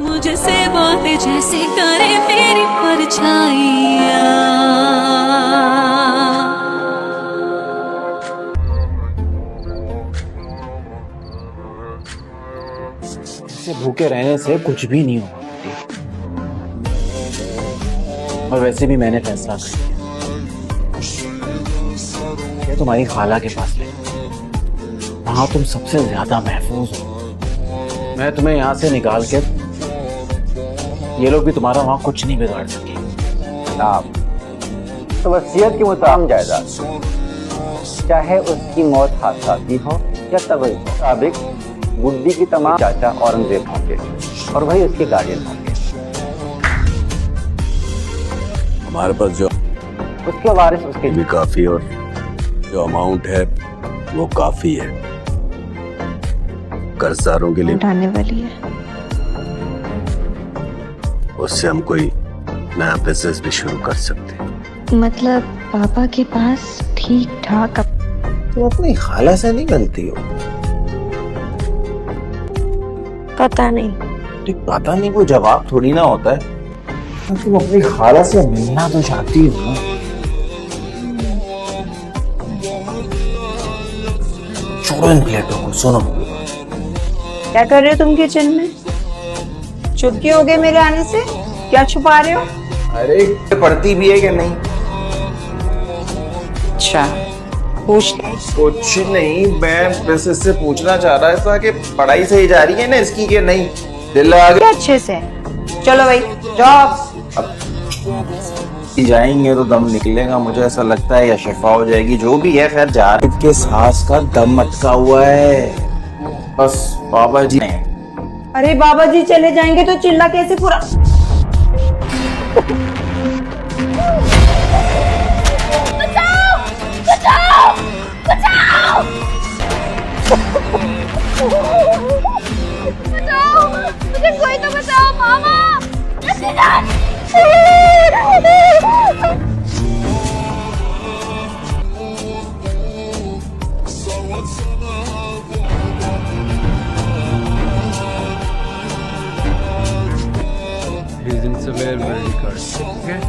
मुझे से बातें जैसे करे मेरी परछाइयाँ। ऐसे भूखे रहने से कुछ भी नहीं होगा बेटी। और वैसे भी मैंने फैसला कर लिया, ये तुम्हारी खाला के पास ले, वहां तुम सबसे ज्यादा महफूज हो। मैं तुम्हें यहाँ से निकाल के, ये लोग भी तुम्हारा वहां कुछ नहीं बिगाड़ सके। जनाब, तो वसीयत के मुताबिक जायदाद, चाहे उसकी मौत हादसाती हो या तबई हो, मुताबिक गुड्डी की तमाम चाचा औरंगजेब होंगे और वही उसके गार्डियन होंगे। हमारे पास जो उसके वारिस उसके भी काफी और जो अमाउंट है वो काफी है, कर्जदारों के लिए उठाने वाली है। उससे हम कोई नया बिजनेस भी शुरू कर सकते हैं। मतलब पापा के पास ठीक ठाक तुम अपनी खाला से नहीं मिलती हो? पता नहीं। पता नहीं वो जवाब थोड़ी ना होता है। तुम अपनी खाला से मिलना तो चाहती हो ना। छोड़ो इन प्लेटों को, सुनो। क्या कर रहे हो तुम किचन में? चुप क्यों हो गए मेरे आने से? क्या छुपा रहे हो? अरे पढ़ती भी है कि नहीं? अच्छा, पूछ कुछ नहीं, मैं बस इससे पूछना चाह रहा था कि पढ़ाई सही जा रही है ना इसकी कि नहीं? दिल आ गया अच्छे से। चलो भाई जाओ। जाएंगे तो दम निकलेगा, मुझे ऐसा लगता है, या शिफा हो जाएगी, जो भी है। खैर जा रहे के सांस का दम अटका हुआ है, बस बाबा जी ने। अरे बाबा जी चले जाएंगे तो चिल्ला कैसे पूरा? बचाओ! बचाओ! बचाओ! बचाओ! मुझे कोई तो बचाओ मामा! He's in severe medical card. Okay?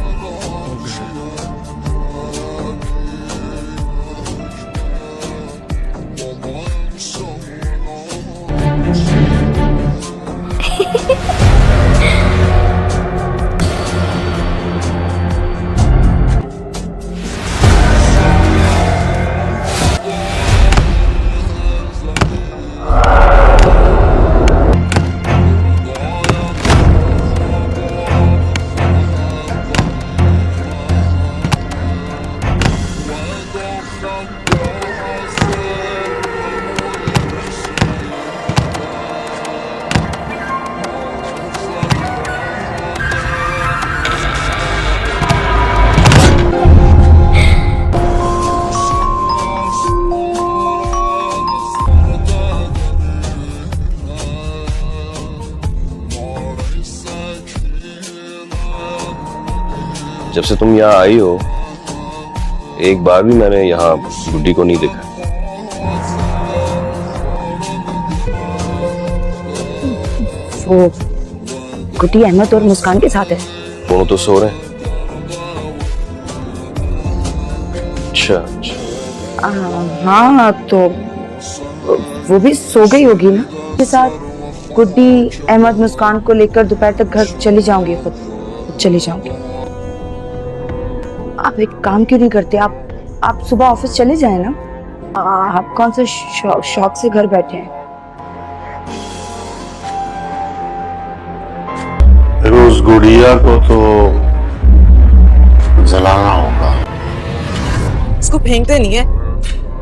जब से तुम यहाँ आई हो एक बार भी मैंने यहाँ गुड्डी को नहीं देखा। वो गुड्डी अहमद और मुस्कान के साथ है। दोनों तो सो रहे हैं। अच्छा हाँ तो वो भी सो गई होगी ना के साथ। गुड्डी अहमद मुस्कान को लेकर दोपहर तक घर चली जाऊंगी, खुद चली जाऊंगी। आप एक काम क्यों नहीं करते? आप सुबह ऑफिस चले जाए ना। आप कौन से शौक से घर बैठे हैं? उस गुड़िया को तो जलाना होगा। इसको फेंकते नहीं है,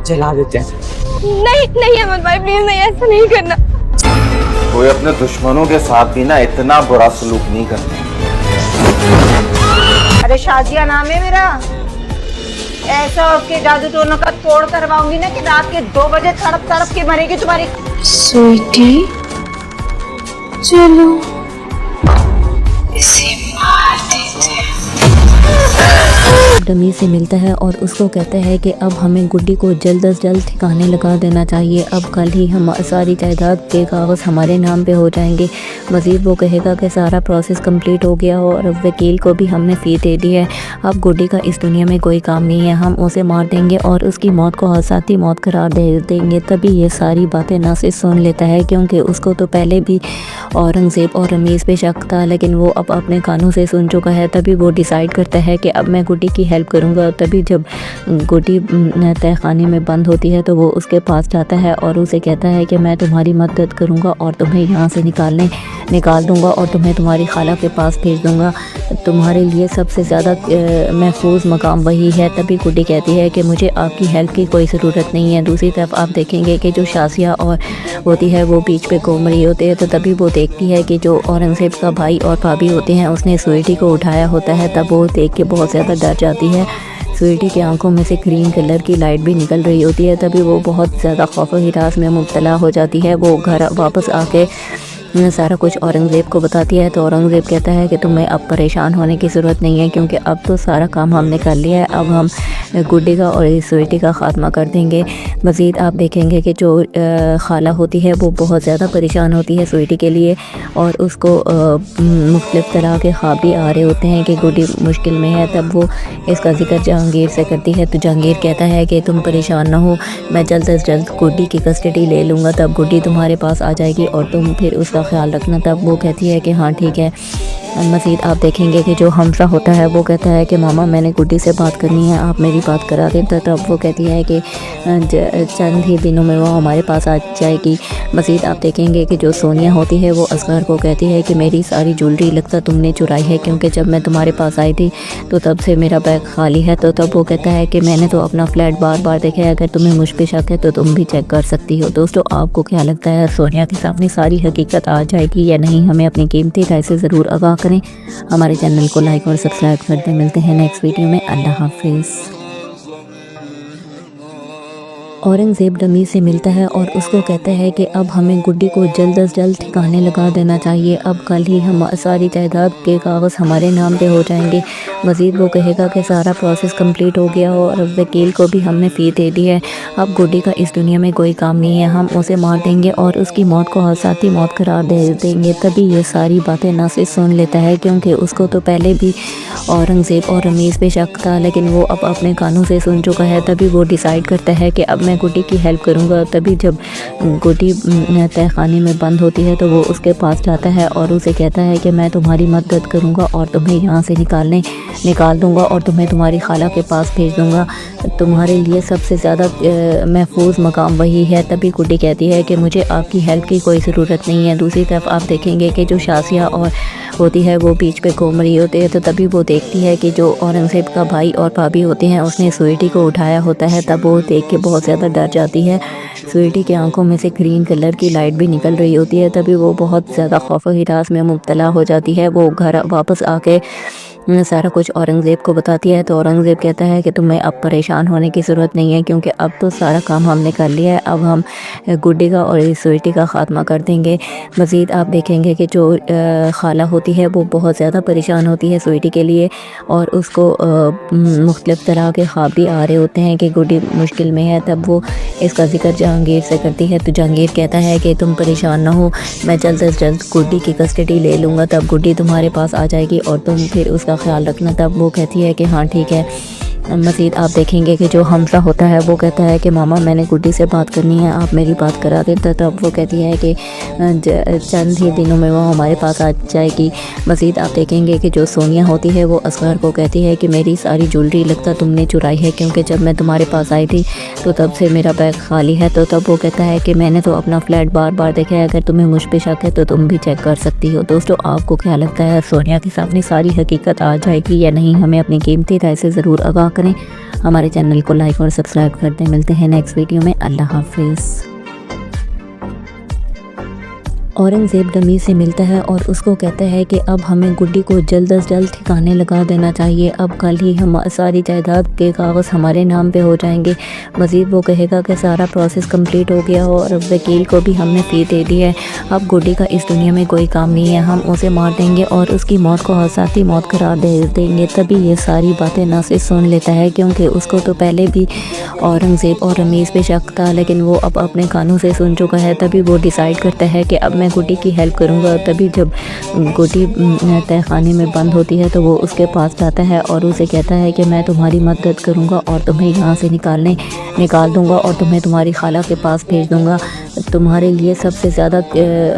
जला देते हैं। नहीं अहमद भाई प्लीज नहीं, ऐसा नहीं करना। कोई अपने दुश्मनों के साथ भी ना इतना बुरा सलूक नहीं करते। अरे शाजिया नाम है मेरा। ऐसा उसके जादू टोनों का तोड़ करवाऊंगी ना कि रात के 2 बजे तड़प तड़प के मरेगी तुम्हारी। स्वीटी चलो इसे मार देते हैं। डमी से मिलता है और उसको कहता है कि अब हमें गुड्डी को जल्द अज जल्द ठिकाने लगा देना चाहिए, अब कल ही हम सारी जायदाद के कागज़ हमारे नाम पे हो जाएंगे। मज़ीद वो कहेगा कि सारा प्रोसेस कंप्लीट हो गया और वकील को भी हमने फ़ी दे दी है, अब गुड्डी का इस दुनिया में कोई काम नहीं है, हम उसे मार देंगे और उसकी मौत को हादसाती मौत करार दे देंगे। तभी ये सारी बातें नासिर सुन लेता है, क्योंकि उसको तो पहले भी औरंगज़ेब और रमीज़ पे शक था, लेकिन वो अब अपने कानों से सुन चुका है। तभी वो डिसाइड करता है कि अब मैं गुड्डी की हेल्प करूँगा। तभी जब गुड्डी तहखाने में बंद होती है तो वो उसके पास जाता है और उसे कहता है कि मैं तुम्हारी मदद करूँगा और तुम्हें यहाँ से निकाल दूँगा और तुम्हें तुम्हारी खाला के पास भेज दूँगा, तुम्हारे लिए सबसे ज़्यादा महफूज मकाम वही है। तभी गुड्डी कहती है कि मुझे आपकी हेल्प की कोई ज़रूरत नहीं है। दूसरी तरफ आप देखेंगे कि जो शासिया और होती है वो बीच पे घूम रही होती है, तो तभी वो देखती है कि जो औरंगज़ेब का भाई और भाभी होते हैं उसने स्वीटी को उठाया होता है। तब वो देख के बहुत ज़्यादा डर जाती है। स्वीटी की आंखों में से ग्रीन कलर की लाइट भी निकल रही होती है। तभी वो बहुत ज़्यादा खौफ हिरास में मुब्तला हो जाती है। वो घर वापस आके सारा कुछ औरंगज़ेब को बताती है, तो औरंगज़ेब कहता है कि तुम्हें अब परेशान होने की ज़रूरत नहीं है, क्योंकि अब तो सारा काम हमने कर लिया है, अब हम गुड्डी का और स्वीटी का ख़ात्मा कर देंगे। मज़ीद आप देखेंगे कि जो खाला होती है वो बहुत ज़्यादा परेशान होती है स्वीटी के लिए, और उसको मुख्तलिफ़ तरह के ख्वाब भी आ रहे होते हैं कि गुड्डी मुश्किल में है। तब वो इसका जिक्र जहांगीर से करती है, तो जहांगीर कहता है कि तुम परेशान ना हो, मैं जल्द से जल्द गुड्डी की कस्टडी ले लूँगा, तब गुड्डी तुम्हारे पास आ जाएगी और तुम फिर उसका ख्याल रखना। तब वो कहती है कि हाँ ठीक है। मज़ीद आप देखेंगे कि जो हमसा होता है वो कहता है कि मामा मैंने गुड्डी से बात करनी है, आप मेरी बात करा दें। तो तब वो कहती है कि चंद ही दिनों में वो हमारे पास आ जाएगी। मज़ीद आप देखेंगे कि जो सोनिया होती है वो असगर को कहती है कि मेरी सारी ज्वेलरी लगता तुमने चुराई है, क्योंकि जब मैं तुम्हारे पास आई थी तो तब से मेरा बैग खाली है। तो तब वो कहता है कि मैंने तो अपना फ्लैट बार बार देखा है, अगर तुम्हें मुझ पे शक है तो तुम भी चेक कर सकती हो। दोस्तों आपको क्या लगता है, सोनिया के सामने सारी हकीकत आ जाएगी या नहीं? हमें अपनी कीमती राय से ज़रूर आगाह करें। हमारे चैनल को लाइक और सब्सक्राइब कर दें। मिलते हैं नेक्स्ट वीडियो में। अल्लाह हाफिज़। औरंगज़ेब डमी से मिलता है और उसको कहता है कि अब हमें गुड्डी को जल्द अज जल्द ठिकाने लगा देना चाहिए, अब कल ही हम सारी जायदाद के कागज़ हमारे नाम पे हो जाएंगे। मज़ीद वो कहेगा कि सारा प्रोसेस कंप्लीट हो गया और वकील को भी हमने फ़ी दे दी है, अब गुड्डी का इस दुनिया में कोई काम नहीं है, हम उसे मार देंगे और उसकी मौत को हादसाती मौत करार दे देंगे। तभी ये सारी बातें नासिर सुन लेता है, क्योंकि उसको तो पहले भी औरंगज़ेब और रमीज़ पे शक था, लेकिन वो अब अपने कानों से सुन चुका है। तभी वो डिसाइड करता है कि अब मैं गुड्डी की हेल्प करूँगा। तभी जब गुड्डी तहखाने में बंद होती है तो वो उसके पास जाता है और उसे कहता है कि मैं तुम्हारी मदद करूँगा और तुम्हें यहाँ से निकाल दूँगा और तुम्हें तुम्हारी खाला के पास भेज दूँगा, तुम्हारे लिए सबसे ज़्यादा महफूज मकाम वही है। तभी गुड्डी कहती है कि मुझे आपकी हेल्प की कोई ज़रूरत नहीं है। दूसरी तरफ आप देखेंगे कि जो शासिया और होती है वो बीच पे घूम रही होती है, तो तभी वो देखती है कि जो औरंगज़ेब का भाई और भाभी होते हैं उसने स्वीटी को उठाया होता है। तब वो देख के बहुत ज़्यादा डर जाती है। स्वीटी की आंखों में से ग्रीन कलर की लाइट भी निकल रही होती है। तभी वो बहुत ज़्यादा खौफ हिरास में मुब्तला हो जाती है। वो घर वापस आके सारा कुछ औरंगज़ेब को बताती है, तो औरंगज़ेब कहता है कि तुम्हें अब परेशान होने की ज़रूरत नहीं है, क्योंकि अब तो सारा काम हमने कर लिया है, अब हम गुड्डी का और स्वीटी का ख़ात्मा कर देंगे। मज़ीद आप देखेंगे कि जो खाला होती है वो बहुत ज़्यादा परेशान होती है स्वीटी के लिए, और उसको मुख्तलिफ़ तरह के ख्वाब भी आ रहे होते हैं कि गुड्डी मुश्किल में है। तब वो इसका जिक्र जहांगीर से करती है, तो जहांगीर कहता है कि तुम परेशान ना हो, मैं जल्द से जल्द गुड्डी की कस्टडी ले लूँगा, तब गुड्डी तुम्हारे पास आ जाएगी और तुम फिर उसका ख्याल रखना। तब वो कहती है कि हाँ ठीक है। मज़ीद आप देखेंगे कि जो हमसा होता है वो कहता है कि मामा मैंने गुड्डी से बात करनी है, आप मेरी बात करा दें। तब वो कहती है कि चंद ही दिनों में वो हमारे पास आ जाएगी। मज़ीद आप देखेंगे कि जो सोनिया होती है वो असगर को कहती है कि मेरी सारी ज्वेलरी लगता तुमने चुराई है, क्योंकि जब मैं तुम्हारे पास आई थी तो तब से मेरा बैग खाली है। तो तब वो कहता है कि मैंने तो अपना फ्लैट बार बार देखा है, अगर तुम्हें मुझ पे शक है तो तुम भी चेक कर सकती हो। दोस्तों आपको क्या लगता है, सोनिया के सामने सारी हकीकत आ जाएगी या नहीं? हमें अपनी कीमती राय से ज़रूर आगाह करें। हमारे चैनल को लाइक और सब्सक्राइब कर दें। मिलते हैं नेक्स्ट वीडियो में। अल्लाह हाफिज़। औरंगज़ेब डमी से मिलता है और उसको कहता है कि अब हमें गुड्डी को जल्द अज जल्द ठिकाने लगा देना चाहिए, अब कल ही हम सारी जायदाद के कागज़ हमारे नाम पे हो जाएंगे। मज़ीद वो कहेगा कि सारा प्रोसेस कंप्लीट हो गया हो और वकील को भी हमने फ़ी दे दी है, अब गुड्डी का इस दुनिया में कोई काम नहीं है, हम उसे मार देंगे और उसकी मौत को हादसाती मौत करार दे देंगे। तभी ये सारी बातें नासिर सुन लेता है, क्योंकि उसको तो पहले भी औरंगज़ेब और रमीज़ पे शक था, लेकिन वो अब अपने कानों से सुन चुका है। तभी वो डिसाइड करता है कि अब मैं गुड्डी की हेल्प करूँगा। तभी जब गुड्डी तहखाने में बंद होती है तो वो उसके पास जाता है और उसे कहता है कि मैं तुम्हारी मदद करूँगा और तुम्हें यहाँ से निकाल दूँगा और तुम्हें तुम्हारी खाला के पास भेज दूँगा, तुम्हारे लिए सबसे ज़्यादा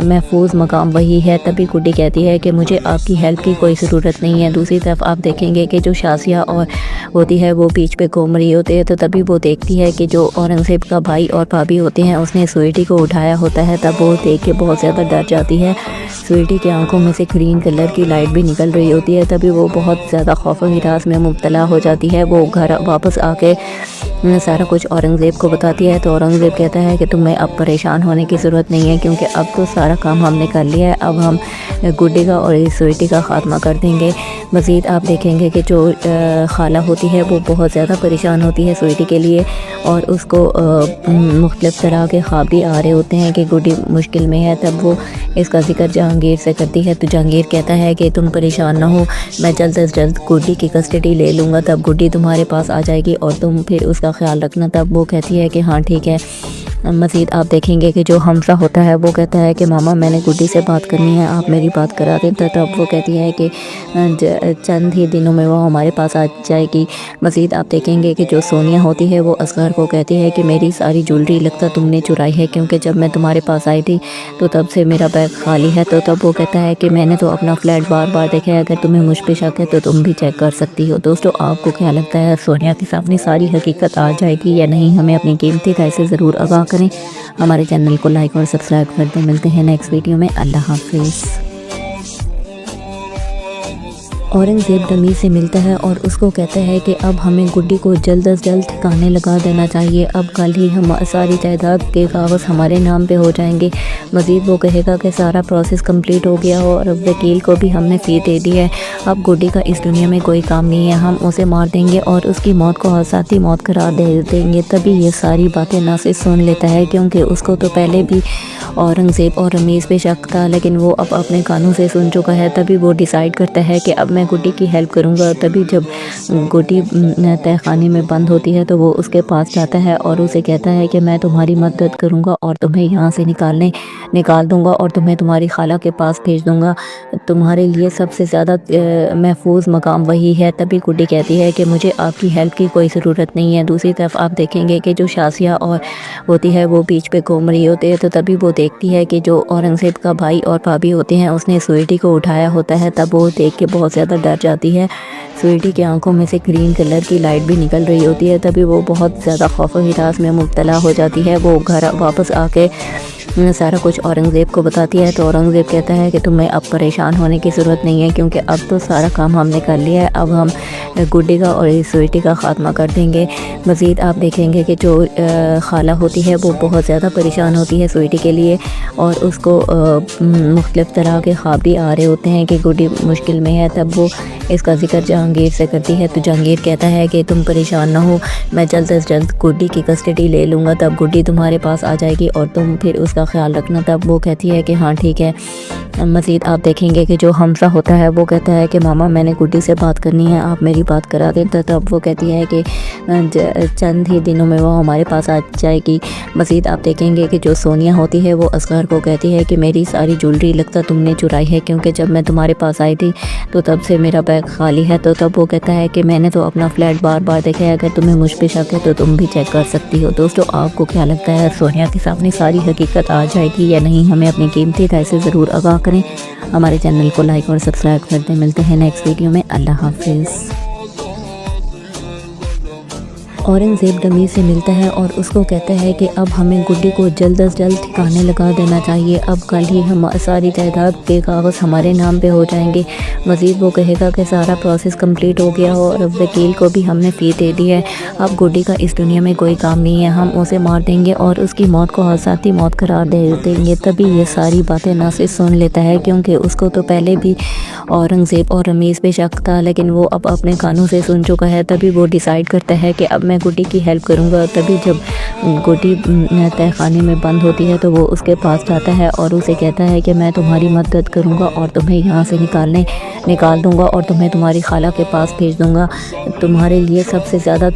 महफूज मकाम वही है। तभी गुड्डी कहती है कि मुझे आपकी हेल्प की कोई ज़रूरत नहीं है। दूसरी तरफ आप देखेंगे कि जो शासिया और होती है वो बीच पे घूम रही होती है, तो तभी वो देखती है कि जो औरंगज़ेब का भाई और भाभी होते हैं उसने स्वीटी को उठाया होता है। तब वो देख के बहुत ज़्यादा डर जाती है। स्वीटी की आंखों में से ग्रीन कलर की लाइट भी निकल रही होती है। तभी वो बहुत ज़्यादा खौफ हिरास में मुब्तला हो जाती है। वो घर वापस आके सारा कुछ औरंगज़ेब को बताती है। तो औरंगज़ेब कहता है कि तुम्हें अब परेशान होने की ज़रूरत नहीं है, क्योंकि अब तो सारा काम हमने कर लिया है, अब हम गुड्डी का और स्वीटी का ख़ात्मा कर देंगे। मज़ीद आप देखेंगे कि जो खाला होती है वो बहुत ज़्यादा परेशान होती है स्वीटी के लिए, और उसको मुख्तलिफ़ तरह के ख्वाब भी आ रहे होते हैं कि गुड्डी मुश्किल में है। तब वो इसका जिक्र जहांगीर से करती है। तो जहांगीर कहता है कि तुम परेशान ना हो, मैं जल्द अज जल्द गुड्डी की कस्टडी ले लूँगा, तब गुड्डी तुम्हारे पास आ जाएगी और तुम फिर उसका ख्याल रखना। तब वो कहती है कि हाँ ठीक है। मज़ीद आप देखेंगे कि जो हमसा होता है वो कहता है कि मामा मैंने गुड्डी से बात करनी है, आप मेरी बात करा दें। तब वो कहती है कि चंद ही दिनों में वो हमारे पास आ जाएगी। मज़ीद आप देखेंगे कि जो सोनिया होती है वो असगर को कहती है कि मेरी सारी ज्वेलरी लगता तुमने चुराई है, क्योंकि जब मैं तुम्हारे पास आई थी तो तब से मेरा बैग खाली है। तो तब वो कहता है कि मैंने तो अपना फ्लैट बार बार देखा है, अगर तुम्हें मुझ पे शक है तो तुम भी चेक कर सकती हो। दोस्तों आपको क्या लगता है, सोनिया के सामने सारी हकीकत आ जाएगी या नहीं? हमें अपनी कीमती राय से ज़रूर आगाह करें। हमारे चैनल को लाइक और सब्सक्राइब कर दें। मिलते हैं नेक्स्ट वीडियो में। अल्लाह हाफिज़। औरंगज़ेब डमी से मिलता है और उसको कहता है कि अब हमें गुड्डी को जल्द अज जल्द ठिकाने लगा देना चाहिए, अब कल ही हम सारी जायदाद के कागज़ हमारे नाम पे हो जाएंगे। मज़ीद वो कहेगा कि सारा प्रोसेस कंप्लीट हो गया हो और वकील को भी हमने फ़ी दे दी है, अब गुड्डी का इस दुनिया में कोई काम नहीं है, हम उसे मार देंगे और उसकी मौत को हादसाती मौत करार दे देंगे। तभी ये सारी बातें नासिर सुन लेता है, क्योंकि उसको तो पहले भी औरंगज़ेब और रमीज़ पे शक था, लेकिन वो अब अपने कानों से सुन चुका है। तभी वो डिसाइड करता है कि अब मैं गुड्डी की हेल्प करूँगा। तभी जब गुड्डी तहखाने में बंद होती है तो वो उसके पास जाता है और उसे कहता है कि मैं तुम्हारी मदद करूँगा और तुम्हें यहाँ से निकाल दूँगा और तुम्हें तुम्हारी खाला के पास भेज दूँगा, तुम्हारे लिए सबसे ज़्यादा महफूज मकाम वही है। तभी गुड्डी कहती है कि मुझे आपकी हेल्प की कोई ज़रूरत नहीं है। दूसरी तरफ आप देखेंगे कि जो शासिया और होती है वो बीच पे घूम रही होती है, तो तभी वो देखती है कि जो औरंगज़ेब का भाई और भाभी होते हैं उसने स्वीटी को उठाया होता है। तब वो देख के बहुत ज़्यादा डर जाती है। स्वीटी की आंखों में से ग्रीन कलर की लाइट भी निकल रही होती है। तभी वो बहुत ज़्यादा खौफ हिरास में मुब्तला हो जाती है। वो घर वापस आके सारा कुछ औरंगज़ेब को बताती है। तो औरंगज़ेब कहता है कि तुम्हें अब परेशान होने की ज़रूरत नहीं है, क्योंकि अब तो सारा काम हमने कर लिया है, अब हम गुड्डी का और स्वीटी का ख़ात्मा कर देंगे। मज़ीद आप देखेंगे कि जो खाला होती है वो बहुत ज़्यादा परेशान होती है स्वीटी के लिए, और उसको मुख्तलिफ़ तरह के ख्वाब भी आ रहे होते हैं कि गुड्डी मुश्किल में है। तब वो इसका जिक्र जहांगीर से करती है। तो जहांगीर कहता है कि तुम परेशान ना हो, मैं जल्द अज जल्द गुड्डी की कस्टडी ले लूँगा, तब गुड्डी तुम्हारे पास आ जाएगी और तुम फिर उसका ख्याल रखना। तब वो कहती है कि हाँ ठीक है। मज़ीद आप देखेंगे कि जो हमसा होता है वो कहता है कि मामा मैंने गुड्डी से बात करनी है, आप मेरी बात करा दें। तब वो कहती है कि चंद ही दिनों में वो हमारे पास आ जाएगी। मज़ीद आप देखेंगे कि जो सोनिया होती है वो असगर को कहती है कि मेरी सारी ज्वेलरी लगता तुमने चुराई है, क्योंकि जब मैं तुम्हारे पास आई थी तो तब से मेरा बैग खाली है। तो तब वो कहता है कि मैंने तो अपना फ्लैट बार बार देखा है, अगर तुम्हें मुझ पे शक है तो तुम भी चेक कर सकती हो। दोस्तों आपको क्या लगता है, सोनिया के सामने सारी हकीकत आ जाएगी या नहीं? हमें अपनी कीमती राय से ज़रूर आगाह करें। हमारे चैनल को लाइक और सब्सक्राइब करते। मिलते हैं नेक्स्ट वीडियो में। अल्लाह हाफिज़। औरंगज़ेब डमी से मिलता है और उसको कहता है कि अब हमें गुड्डी को जल्द अज जल्द ठिकाने लगा देना चाहिए, अब कल ही हम सारी जायदाद के कागज़ हमारे नाम पे हो जाएंगे। मज़ीद वो कहेगा कि सारा प्रोसेस कंप्लीट हो गया हो और वकील को भी हमने फ़ी दे दी है, अब गुड्डी का इस दुनिया में कोई काम नहीं है, हम उसे मार देंगे और उसकी मौत को हसाती मौत करार दे देंगे। तभी ये सारी बातें नासिर सुन लेता है, क्योंकि उसको तो पहले भी औरंगज़ेब और रमीज़ पे शक था, लेकिन वो अब अपने कानों से सुन चुका है। तभी वो डिसाइड करता है कि अब मैं गुड्डी की हेल्प करूँगा। तभी जब गुड्डी तहखाने में बंद होती है तो वो उसके पास जाता है और उसे कहता है कि मैं तुम्हारी मदद करूँगा और तुम्हें यहाँ से निकाल दूँगा और तुम्हें तुम्हारी खाला के पास भेज दूँगा, तुम्हारे लिए सबसे ज़्यादा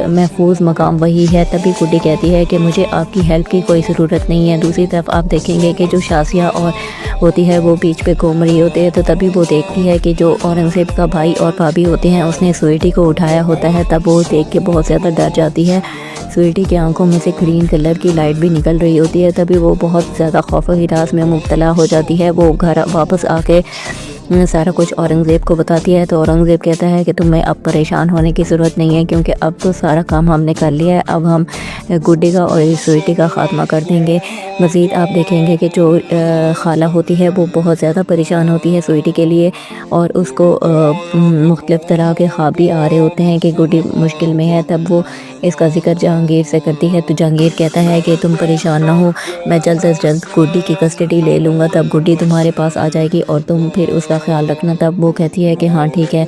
महफूज मकाम वही है। तभी गुड्डी कहती है कि मुझे आपकी हेल्प की कोई ज़रूरत नहीं है। दूसरी तरफ आप देखेंगे कि जो शासिया और होती है वो बीच पे घूम रही होती है, तो तभी वो देखती है कि जो औरंगज़ेब का भाई और भाभी होते हैं उसने स्वीटी को उठाया होता है। तब वो देख के बहुत ज़्यादा डर जाती है। स्वीटी की आंखों में से ग्रीन कलर की लाइट भी निकल रही होती है। तभी वो बहुत ज़्यादा खौफ व हिरास में मुब्तला हो जाती है। वो घर वापस आके सारा कुछ औरंगज़ेब को बताती है, तो औरंगज़ेब कहता है कि तुम्हें अब परेशान होने की ज़रूरत नहीं है, क्योंकि अब तो सारा काम हमने कर लिया है, अब हम गुड्डी का और स्वीटी का ख़ात्मा कर देंगे। मज़ीद आप देखेंगे कि जो खाला होती है वो बहुत ज़्यादा परेशान होती है स्वीटी के लिए, और उसको मुख्तलिफ़ तरह के ख्वाब भी आ रहे होते हैं कि गुड्डी मुश्किल में है। तब वो इसका ज़िक्र जहांगीर से करती है, तो जहांगीर कहता है कि तुम परेशान ना हो, मैं जल्द अज जल्द गुड्डी की कस्टडी ले लूँगा, तब गुड्डी तुम्हारे पास आ जाएगी और तुम फिर उसका ख्याल रखना। तब वो कहती है कि हाँ ठीक है।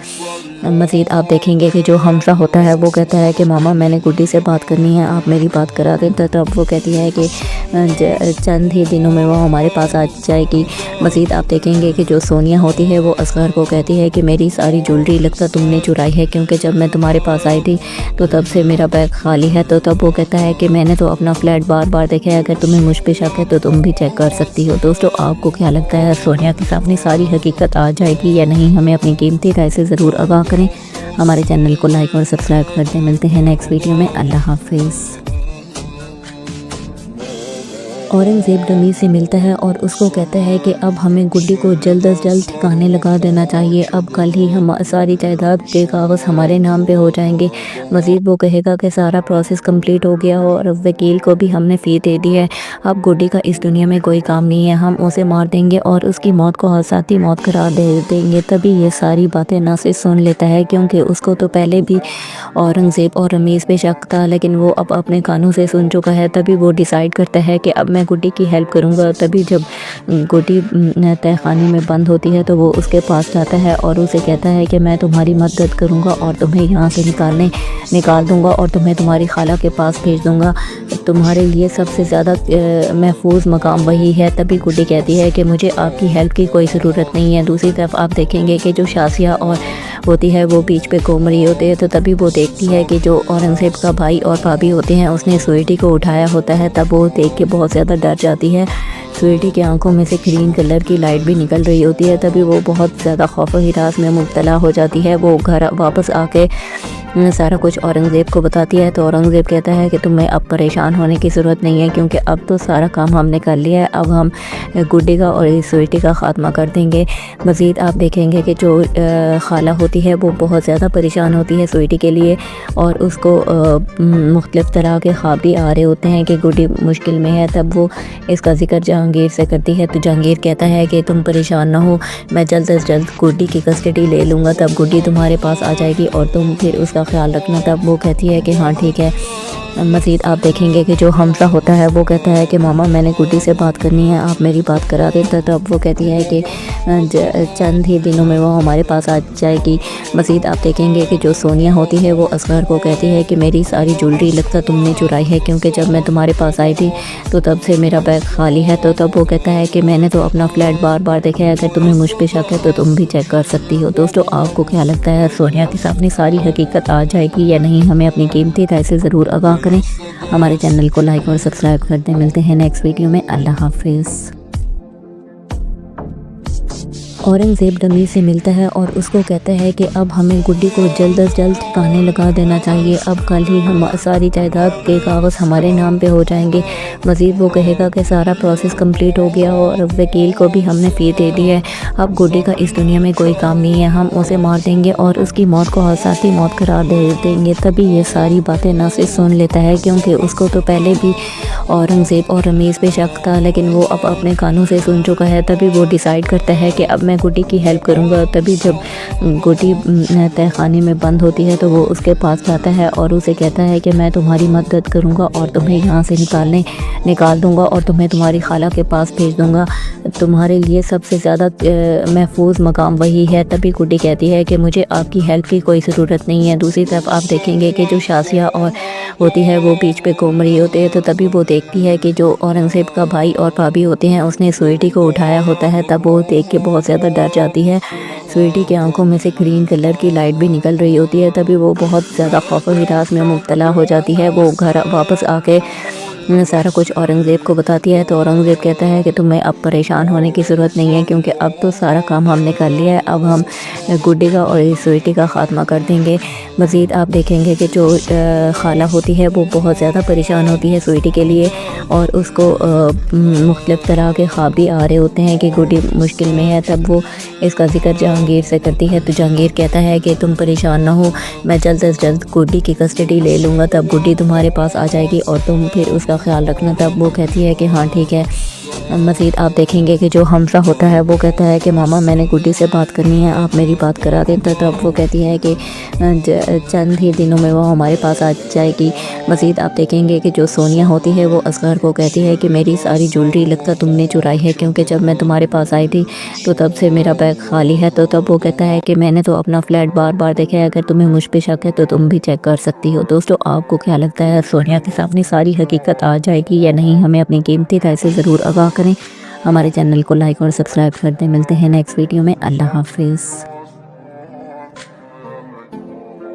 मज़ीद आप देखेंगे कि जो हमज़ा होता है वो कहता है कि मामा मैंने गुड्डी से बात करनी है, आप मेरी बात करा दें। तब वो कहती है कि चंद ही दिनों में वो हमारे पास आ जाएगी। मज़ीद आप देखेंगे कि जो सोनिया होती है वो असगर को कहती है कि मेरी सारी ज्वेलरी लगता तुमने चुराई है, क्योंकि जब मैं तुम्हारे पास आई थी तो तब से मेरा बैग खाली है। तो तब वो कहता है कि मैंने तो अपना फ्लैट बार बार देखा है, अगर तुम्हें मुझ पे शक है तो तुम भी चेक कर सकती हो। दोस्तों आपको क्या लगता है, सोनिया के सामने सारी हकीकत आ जाएगी या नहीं? हमें अपनी कीमती राय से ज़रूर आगाह करें। हमारे चैनल को लाइक और सब्सक्राइब कर दें। मिलते हैं नेक्स्ट वीडियो में। अल्लाह हाफिज़। औरंगज़ेब डमी से मिलता है और उसको कहता है कि अब हमें गुड्डी को जल्द अज जल्द ठिकाने लगा देना चाहिए, अब कल ही हम सारी जायदाद के कागज़ हमारे नाम पे हो जाएंगे। मज़ीद वो कहेगा कि सारा प्रोसेस कंप्लीट हो गया हो और वकील को भी हमने फ़ी दे दी है, अब गुड्डी का इस दुनिया में कोई काम नहीं है, हम उसे मार देंगे और उसकी मौत को हसाती मौत करार दे देंगे। तभी ये सारी बातें नासिर सुन लेता है, क्योंकि उसको तो पहले भी औरंगज़ेब और रमीज़ पे शक था, लेकिन वो अब अपने कानों से सुन चुका है। तभी वो डिसाइड करता है कि अब मैं गुड्डी की हेल्प करूँगा। तभी जब गुड्डी तहखाने में बंद होती है तो वो उसके पास जाता है और उसे कहता है कि मैं तुम्हारी मदद करूँगा और तुम्हें यहाँ से निकाल दूँगा और तुम्हें तुम्हारी खाला के पास भेज दूँगा, तुम्हारे लिए सबसे ज़्यादा महफूज मकाम वही है। तभी गुड्डी कहती है कि मुझे आपकी हेल्प की कोई ज़रूरत नहीं है। दूसरी तरफ आप देखेंगे कि जो शासिया और होती है वो बीच पे घूम रही होती है, तो तभी वो देखती है कि जो औरंगज़ेब का भाई और भाभी होते हैं उसने स्वीटी को उठाया होता है। तब वो देख के बहुत ज़्यादा डर जाती है। स्वीटी की आंखों में से ग्रीन कलर की लाइट भी निकल रही होती है। तभी वो बहुत ज़्यादा खौफ व हिरास में मुब्तला हो जाती है। वो घर वापस आके सारा कुछ औरंगज़ेब को बताती है, तो औरंगज़ेब कहता है कि तुम्हें अब परेशान होने की ज़रूरत नहीं है, क्योंकि अब तो सारा काम हमने कर लिया है, अब हम गुड्डी का और स्वीटी का ख़ात्मा कर देंगे। मज़ीद आप देखेंगे कि जो खाला होती है वो बहुत ज़्यादा परेशान होती है स्वीटी के लिए, और उसको मुख्तलिफ़ तरह के ख्वाब भी आ रहे होते हैं कि गुड्डी मुश्किल में है। तब वो इसका ज़िक्र जहांगीर से करती है, तो जहांगीर कहता है कि तुम परेशान ना हो, मैं जल्द अज जल्द गुड्डी की कस्टडी ले लूँगा, तब गुड्डी तुम्हारे पास आ जाएगी और तुम फिर उसका ख्याल रखना। तब वो कहती है कि हाँ ठीक है। मज़ीद आप देखेंगे कि जो हमज़ा होता है वो कहता है कि मामा मैंने गुड्डी से बात करनी है, आप मेरी बात करा दें। तब वो कहती है कि चंद ही दिनों में वो हमारे पास आ जाएगी। मज़ीद आप देखेंगे कि जो सोनिया होती है वो असगर को कहती है कि मेरी सारी ज्वेलरी लगता तुमने चुराई है, क्योंकि जब मैं तुम्हारे पास आई थी तो तब से मेरा बैग खाली है। तो तब वो कहता है कि मैंने तो अपना फ्लैट बार बार देखा है, अगर तुम्हें मुझ पे शक है तो तुम भी चेक कर सकती हो। दोस्तों आपको क्या लगता है, सोनिया के सामने सारी हकीकत आ जाएगी या नहीं? हमें अपनी कीमती राय से ज़रूर आगाह करें। हमारे चैनल को लाइक और सब्सक्राइब कर दें। मिलते हैं नेक्स्ट वीडियो में। अल्लाह हाफिज़। औरंगज़ेब रमीज़ से मिलता है और उसको कहता है कि अब हमें गुड्डी को जल्द अज जल्द ठिकाने लगा देना चाहिए, अब कल ही हम सारी जायदाद के कागज़ हमारे नाम पे हो जाएंगे। मज़ीद वो कहेगा कि सारा प्रोसेस कंप्लीट हो गया और वकील को भी हमने फ़ी दे दी है, अब गुड्डी का इस दुनिया में कोई काम नहीं है, हम उसे मार देंगे और उसकी मौत को हादसाती मौत करार दे देंगे। तभी ये सारी बातें नासिर सुन लेता है, क्योंकि उसको तो पहले भी औरंगज़ेब और रमीज़ पे शक था, लेकिन वो अब अपने कानों से सुन चुका है। तभी वो डिसाइड करता है कि अब मैं गुड्डी की हेल्प करूँगा। तभी जब गुड्डी तह खाने में बंद होती है तो वो उसके पास जाता है और उसे कहता है कि मैं तुम्हारी मदद करूँगा और तुम्हें यहाँ से निकाल दूँगा और तुम्हें तुम्हारी खाला के पास भेज दूँगा, तुम्हारे लिए सबसे ज़्यादा महफूज मकाम वही है। तभी गुड्डी कहती है कि मुझे आपकी हेल्प की कोई ज़रूरत नहीं है। दूसरी तरफ आप देखेंगे कि जो शासिया और होती है वो बीच पे घूम रही होती है, तो तभी वो देखती है कि जो औरंगज़ेब का भाई और भाभी होते हैं उसने स्वीटी को उठाया होता है। तब वो देख के बहुत ज़्यादा डर जाती है। स्वीटी की आंखों में से ग्रीन कलर की लाइट भी निकल रही होती है। तभी वो बहुत ज़्यादा खौफ और हिरास में मुब्तला हो जाती है। वो घर वापस आके सारा कुछ औरंगज़ेब को बताती है, तो औरंगज़ेब कहता है कि तुम्हें अब परेशान होने की ज़रूरत नहीं है, क्योंकि अब तो सारा काम हमने कर लिया है, अब हम गुड्डी का और स्वीटी का ख़ात्मा कर देंगे। मज़ीद आप देखेंगे कि जो खाला होती है वो बहुत ज़्यादा परेशान होती है स्वीटी के लिए, और उसको मुख्तलिफ़ तरह के ख्वाब भी आ रहे होते हैं कि गुड्डी मुश्किल में है। तब वो इसका ज़िक्र जहांगीर से करती है, तो जहांगीर कहता है कि तुम परेशान ना हो, मैं जल्द से जल्द गुड्डी की कस्टडी ले लूँगा, तब गुड्डी तुम्हारे पास आ जाएगी और तुम फिर उसका ख्याल रखना। तब वो कहती है कि हाँ ठीक है। मज़ीद आप देखेंगे कि जो हमसा होता है वो कहता है कि मामा मैंने गुड्डी से बात करनी है, आप मेरी बात करा दें। तब वो कहती है कि चंद ही दिनों में वो हमारे पास आ जाएगी। मज़ीद आप देखेंगे कि जो सोनिया होती है वो असगर को कहती है कि मेरी सारी ज्वेलरी लगता तुमने चुराई है, क्योंकि जब मैं तुम्हारे पास आई थी तो तब से मेरा बैग खाली है। तो तब वो कहता है कि मैंने तो अपना फ्लैट बार बार देखा है, अगर तुम्हें मुझ पे शक है तो तुम भी चेक कर सकती हो। दोस्तों आपको क्या लगता है, सोनिया के सामने सारी हकीकत आ जाएगी या नहीं? हमें अपनी कीमती राय से ज़रूर आगाह करें। हमारे चैनल को लाइक और सब्सक्राइब कर दें। मिलते हैं नेक्स्ट वीडियो में। अल्लाह हाफिज़।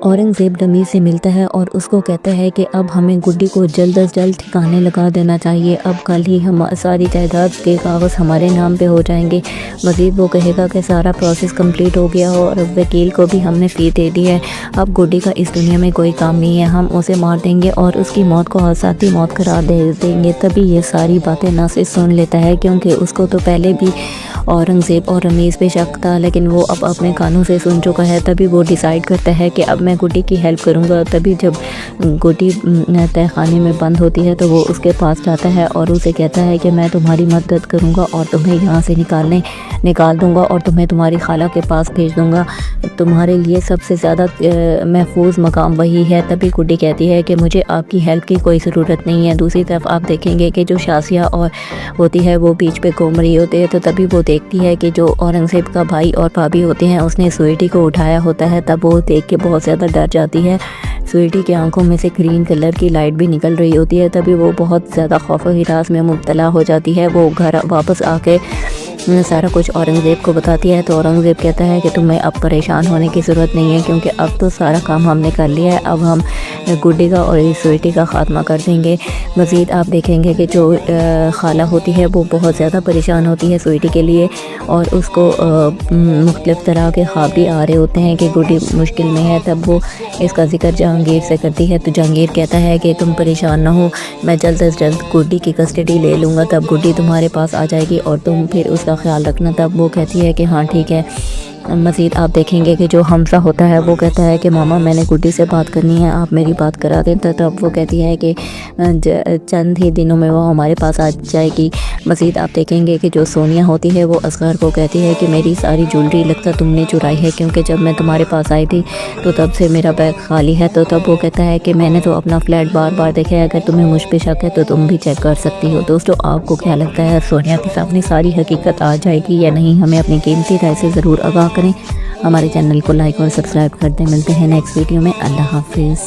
औरंगज़ेब रमीज़ से मिलता है और उसको कहता है कि अब हमें गुड्डी को जल्द अज जल्द ठिकाने लगा देना चाहिए, अब कल ही हम सारी जायदाद के कागज़ हमारे नाम पे हो जाएंगे। मज़ीद वो कहेगा कि सारा प्रोसेस कंप्लीट हो गया और वकील को भी हमने फ़ी दे दी है, अब गुड्डी का इस दुनिया में कोई काम नहीं है, हम उसे मार देंगे और उसकी मौत को हादसाती मौत करार दे देंगे। तभी ये सारी बातें नासिर सुन लेता है, क्योंकि उसको तो पहले भी औरंगज़ेब और रमीज़ पे शक था, लेकिन वो अब अपने कानों से सुन चुका है। तभी वो डिसाइड करता है कि अब मैं गुड्डी की हेल्प करूँगा। तभी जब गुड्डी तह खाने में बंद होती है तो वो उसके पास जाता है और उसे कहता है कि मैं तुम्हारी मदद करूँगा और तुम्हें यहाँ से निकाल दूँगा और तुम्हें तुम्हारी खाला के पास भेज दूँगा, तुम्हारे लिए सबसे ज़्यादा महफूज मकाम वही है। तभी गुड्डी कहती है कि मुझे आपकी हेल्प की कोई ज़रूरत नहीं है। दूसरी तरफ आप देखेंगे कि जो शासिया और होती है वो बीच पे घूम रही होती है, तो तभी वो देखती है कि जो औरंगज़ेब का भाई और भाभी होते हैं उसने स्वीटी को उठाया होता है। तब वो देख के बहुत ज़्यादा डर जाती है। स्वीटी की आंखों में से ग्रीन कलर की लाइट भी निकल रही होती है। तभी वो बहुत ज़्यादा खौफ और हिरास में मुब्तला हो जाती है। वो घर वापस आके सारा कुछ औरंगज़ेब को बताती है, तो औरंगज़ेब कहता है कि तुम्हें अब परेशान होने की ज़रूरत नहीं है, क्योंकि अब तो सारा काम हमने कर लिया है, अब हम गुड्डी का और स्वीटी का ख़ात्मा कर देंगे। मज़ीद आप देखेंगे कि जो खाला होती है वो बहुत ज़्यादा परेशान होती है स्वीटी के लिए, और उसको मुख्तलिफ़ तरह के ख्वाब भी आ रहे होते हैं कि गुड्डी मुश्किल में है। तब वो इसका ज़िक्र जहांगीर से करती है, तो जहांगीर कहता है कि तुम परेशान ना हो, मैं जल्द से जल्द गुड्डी की कस्टडी ले लूँगा, तब गुड्डी तुम्हारे पास आ जाएगी और तुम फिर उसका ख्याल रखना। तब वो कहती है कि हाँ ठीक है। मज़ीद आप देखेंगे कि जो हमसा होता है वो कहता है कि मामा मैंने गुड्डी से बात करनी है, आप मेरी बात करा दें। तब वो कहती है कि चंद ही दिनों में वो हमारे पास आ जाएगी। मज़ीद आप देखेंगे कि जो सोनिया होती है वो असगर को कहती है कि मेरी सारी ज्वेलरी लगता तुमने चुराई है, क्योंकि जब मैं तुम्हारे पास आई थी तो तब से मेरा बैग खाली है। तो तब वो कहता है कि मैंने तो अपना फ्लैट बार बार देखा है, अगर तुम्हें मुझ पे शक है तो तुम भी चेक कर सकती हो। दोस्तों आपको क्या लगता है, सोनिया के सामने सारी हकीकत आ जाएगी या नहीं? हमें अपनी कीमती राय से ज़रूर आगाह करें। हमारे चैनल को लाइक और सब्सक्राइब कर दें। मिलते हैं नेक्स्ट वीडियो में। अल्लाह हाफिज़।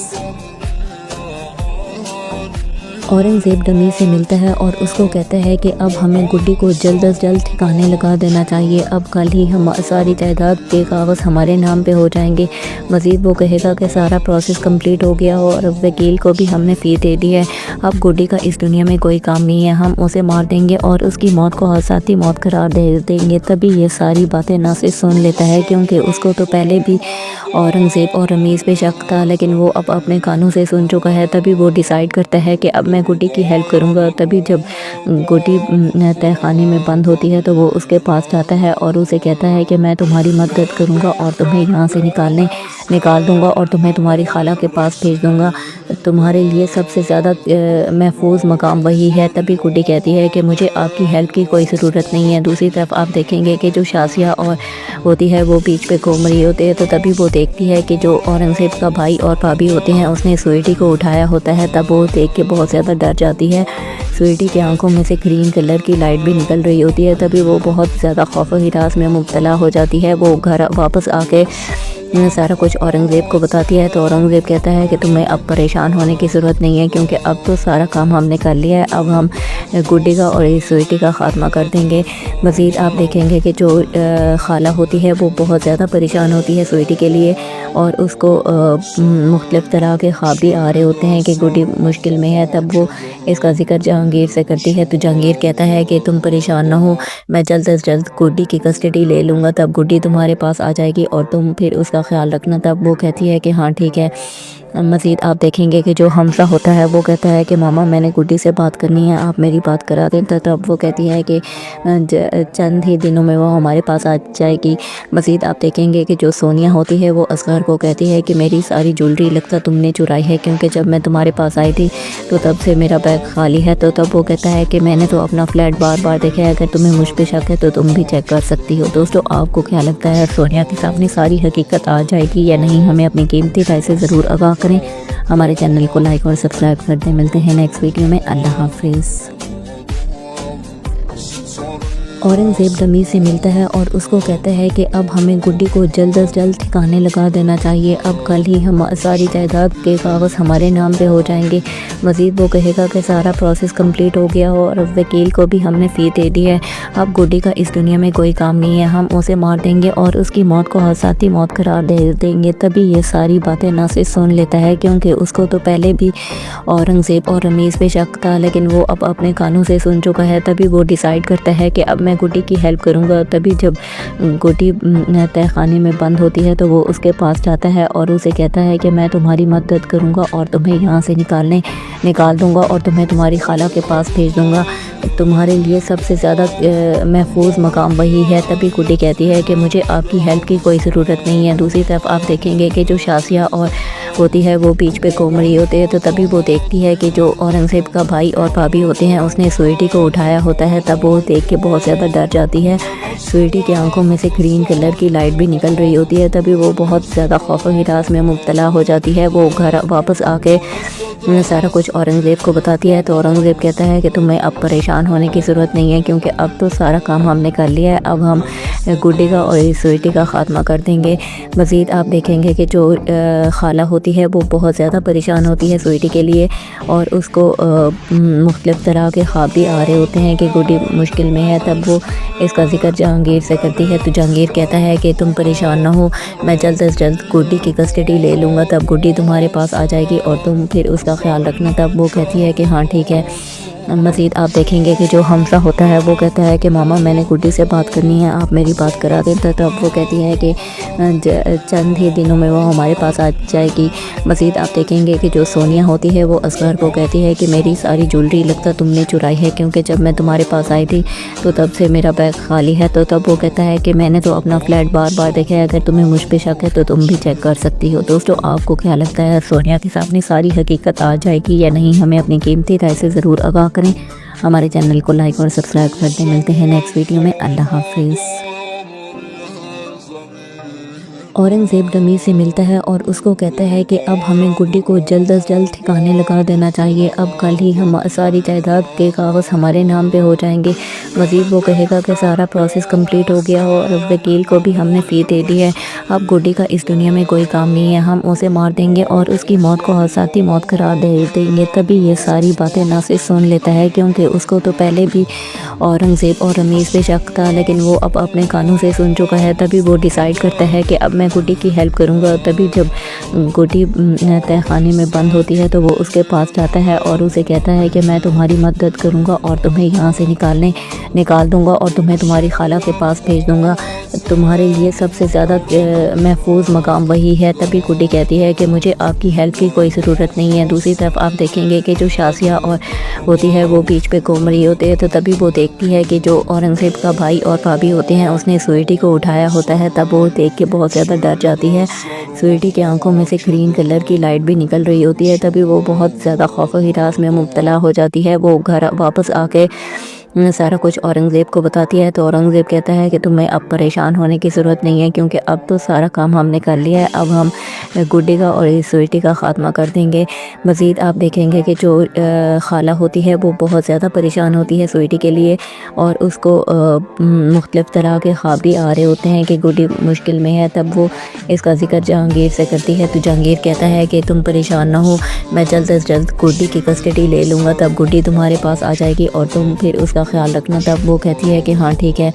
औरंगज़ेब डमी से मिलता है और उसको कहता है कि अब हमें गुड्डी को जल्द अज जल्द ठिकाने लगा देना चाहिए, अब कल ही हम सारी जायदाद के कागज़ हमारे नाम पे हो जाएंगे। मज़ीद वो कहेगा कि सारा प्रोसेस कंप्लीट हो गया हो और वकील को भी हमने फ़ी दे दी है, अब गुड्डी का इस दुनिया में कोई काम नहीं है, हम उसे मार देंगे और उसकी मौत को हादसाती मौत करार दे देंगे। तभी ये सारी बातें नासिर सुन लेता है, क्योंकि उसको तो पहले भी औरंगज़ेब और रमीज़ पे शक था, लेकिन वो अब अपने कानों से सुन चुका है। तभी वो डिसाइड करता है कि अब मैं गुड्डी की हेल्प करूँगा। तभी जब गुड्डी तहखाने में बंद होती है तो वो उसके पास जाता है और उसे कहता है कि मैं तुम्हारी मदद करूँगा और तुम्हें यहाँ से निकाल दूँगा और तुम्हें तुम्हारी खाला के पास भेज दूँगा, तुम्हारे लिए सबसे ज़्यादा महफूज मकाम वही है। तभी गुड्डी कहती है कि मुझे आपकी हेल्प की कोई ज़रूरत नहीं है। दूसरी तरफ आप देखेंगे कि जो शासिया और होती है वो बीच पे घूम रही होती है, तो तभी वो देखती है कि जो औरंगज़ेब का भाई और भाभी होते हैं उसने स्वीटी को उठाया होता है। तब वो देख के बहुत ज़्यादा डर जाती है। स्वीटी की आंखों में से ग्रीन कलर की लाइट भी निकल रही होती है। तभी वो बहुत ज़्यादा खौफ हिरास में मुब्तला हो जाती है। वो घर वापस आके सारा कुछ औरंगज़ेब को बताती है। तो औरंगज़ेब कहता है कि तुम्हें अब परेशान होने की ज़रूरत नहीं है, क्योंकि अब तो सारा काम हमने कर लिया है, अब हम गुड्डी का और स्वीटी का ख़ात्मा कर देंगे। मज़ीद आप देखेंगे कि जो खाला होती है वो बहुत ज़्यादा परेशान होती है स्वीटी के लिए, और उसको मुख्तलिफ़ तरह के ख्वाब भी आ रहे होते हैं कि गुड्डी मुश्किल में है। तब वो इसका ज़िक्र जहांगीर से करती है। तो जहांगीर कहता है कि तुम परेशान ना हो, मैं जल्द अज जल्द गुड्डी की कस्टडी ले लूँगा, तब गुड्डी तुम्हारे पास आ जाएगी और तुम फिर उसका ख्याल रखना। तब वो कहती है कि हाँ ठीक है। मज़ीद आप देखेंगे कि जो हमसा होता है वो कहता है कि मामा मैंने गुड्डी से बात करनी है, आप मेरी बात करा दें। तब वो कहती है कि चंद ही दिनों में वो हमारे पास आ जाएगी। मज़ीद आप देखेंगे कि जो सोनिया होती है वो असगर को कहती है कि मेरी सारी ज्वेलरी लगता तुमने चुराई है, क्योंकि जब मैं तुम्हारे पास आई थी तो तब से मेरा बैग खाली है। तो तब वो कहता है कि मैंने तो अपना फ्लैट बार बार देखा है, अगर तुम्हें मुझ पे शक है तो तुम भी चेक कर सकती हो। दोस्तों आपको क्या लगता है, सोनिया के सामने सारी हकीकत आ जाएगी या नहीं? हमें अपनी कीमती राय से ज़रूर आगाह करें। हमारे चैनल को लाइक और सब्सक्राइब कर दें। मिलते हैं नेक्स्ट वीडियो में। अल्लाह हाफिज़। औरंगज़ेब डमी से मिलता है और उसको कहता है कि अब हमें गुड्डी को जल्द अज जल्द ठिकाने लगा देना चाहिए, अब कल ही हम सारी जायदाद के कागज़ हमारे नाम पे हो जाएंगे। मज़ीद वो कहेगा कि सारा प्रोसेस कंप्लीट हो गया हो और वकील को भी हमने फ़ी दे दी है, अब गुड्डी का इस दुनिया में कोई काम नहीं है, हम उसे मार देंगे और उसकी मौत को हादसाती मौत करार दे देंगे। तभी ये सारी बातें नासिर सुन लेता है, क्योंकि उसको तो पहले भी औरंगज़ेब और रमीज़ पे शक था, लेकिन वो अब अपने कानों से सुन चुका है। तभी वो डिसाइड करता है कि अब मैं गुड्डी की हेल्प करूँगा। तभी जब गुड्डी तहखाने में बंद होती है तो वो उसके पास जाता है और उसे कहता है कि मैं तुम्हारी मदद करूँगा और तुम्हें यहाँ से निकाल दूँगा और तुम्हें तुम्हारी खाला के पास भेज दूँगा, तुम्हारे लिए सबसे ज़्यादा महफूज मकाम वही है। तभी गुड्डी कहती है कि मुझे आपकी हेल्प की कोई ज़रूरत नहीं है। दूसरी तरफ आप देखेंगे कि जो शासिया और होती है वो बीच पे घूम रही होती है, तो तभी वो देखती है कि जो औरंगज़ेब का भाई और भाभी होते हैं उसने स्वीटी को उठाया होता है। तब वो देख के बहुत ज़्यादा डर जाती है। स्वीटी की आंखों में से ग्रीन कलर की लाइट भी निकल रही होती है। तभी वो बहुत ज़्यादा खौफ हिरास में मुब्तला हो जाती है। वो घर वापस आके सारा कुछ औरंगज़ेब को बताती है। तो औरंगज़ेब कहता है कि तुम्हें अब परेशान होने की ज़रूरत नहीं है, क्योंकि अब तो सारा काम हमने कर लिया है, अब हम गुड्डी का और स्वीटी का ख़ात्मा कर देंगे। मज़ीद आप देखेंगे कि जो खाला होती है वो बहुत ज़्यादा परेशान होती है स्वीटी के लिए, और उसको मुख्तलिफ़ तरह के ख्वाब भी आ रहे होते हैं कि गुड्डी मुश्किल में है। तब वो इसका ज़िक्र जहांगीर से करती है। तो जहांगीर कहता है कि तुम परेशान ना हो, मैं जल्द अज जल्द गुड्डी की कस्टडी ले लूँगा, तब गुड्डी तुम्हारे पास आ जाएगी और तुम फिर उसका ख्याल रखना। तब वो कहती है कि हाँ ठीक है। मज़ीद आप देखेंगे कि जो हमसा होता है वो कहता है कि मामा मैंने गुड्डी से बात करनी है, आप मेरी बात करा दें। तब वो कहती है कि चंद ही दिनों में वो हमारे पास आ जाएगी। मज़ीद आप देखेंगे कि जो सोनिया होती है वो असगर को कहती है कि मेरी सारी ज्वेलरी लगता तुमने चुराई है, क्योंकि जब मैं तुम्हारे पास आई थी तो तब से मेरा बैग खाली है। तो तब वो कहता है कि मैंने तो अपना फ्लैट बार बार देखा है, अगर तुम्हें मुझ पे शक है तो तुम भी चेक कर सकती हो। दोस्तों आपको क्या लगता है, सोनिया के सामने सारी हकीकत आ जाएगी या नहीं? हमें अपनी कीमती राय से ज़रूर आगाह करें। हमारे चैनल को लाइक और सब्सक्राइब कर दें। मिलते हैं नेक्स्ट वीडियो में। अल्लाह हाफिज़। औरंगज़ेब रमीज़ से मिलता है और उसको कहता है कि अब हमें गुड्डी को जल्द अज जल्द ठिकाने लगा देना चाहिए, अब कल ही हम सारी जायदाद के कागज़ हमारे नाम पे हो जाएंगे। मज़ीद वो कहेगा कि सारा प्रोसेस कंप्लीट हो गया हो और वकील को भी हमने फ़ी दे दी है, अब गुड्डी का इस दुनिया में कोई काम नहीं है, हम उसे मार देंगे और उसकी मौत को हसाती मौत करार दे देंगे। तभी ये सारी बातें नासिर सुन लेता है, क्योंकि उसको तो पहले भी औरंगज़ेब और रमीज़ पे शक था, लेकिन वो अब अपने कानों से सुन चुका है। तभी वो डिसाइड करता है कि अब मैं गुड्डी की हेल्प करूँगा। तभी जब गुड्डी तहखाने में बंद होती है तो वो उसके पास जाता है और उसे कहता है कि मैं तुम्हारी मदद करूँगा और तुम्हें यहाँ से निकाल दूँगा और तुम्हें तुम्हारी खाला के पास भेज दूँगा, तुम्हारे लिए सबसे ज़्यादा महफूज मकाम वही है। तभी गुड्डी कहती है कि मुझे आपकी हेल्प की कोई ज़रूरत नहीं है। दूसरी तरफ आप देखेंगे कि जो शासिया और होती है वो बीच पे घूम रही होती है, तो तभी वो देखती है कि जो औरंगज़ेब का भाई और भाभी होते हैं उसने स्वीटी को उठाया होता है। तब वो देख के बहुत ज़्यादा डर जाती है। स्वीटी की आंखों में से ग्रीन कलर की लाइट भी निकल रही होती है। तभी वो बहुत ज़्यादा खौफ हिरास में मुब्तला हो जाती है। वो घर वापस आके सारा कुछ औरंगज़ेब को बताती है, तो औरंगज़ेब कहता है कि तुम्हें अब परेशान होने की ज़रूरत नहीं है, क्योंकि अब तो सारा काम हमने कर लिया है, अब हम गुड्डी का और स्वीटी का ख़ात्मा कर देंगे। मज़ीद आप देखेंगे कि जो खाला होती है वो बहुत ज़्यादा परेशान होती है स्वीटी के लिए और उसको मुख्तलिफ़ तरह के ख्वाब भी आ रहे होते हैं कि गुड्डी मुश्किल में है। तब वो इसका ज़िक्र जहांगीर से करती है, तो जहांगीर कहता है कि तुम परेशान ना हो, मैं जल्द से जल्द गुड्डी की कस्टडी ले लूँगा, तब गुड्डी तुम्हारे पास आ जाएगी और तुम फिर उसका ख्याल रखना। तब वो कहती है कि हाँ ठीक है।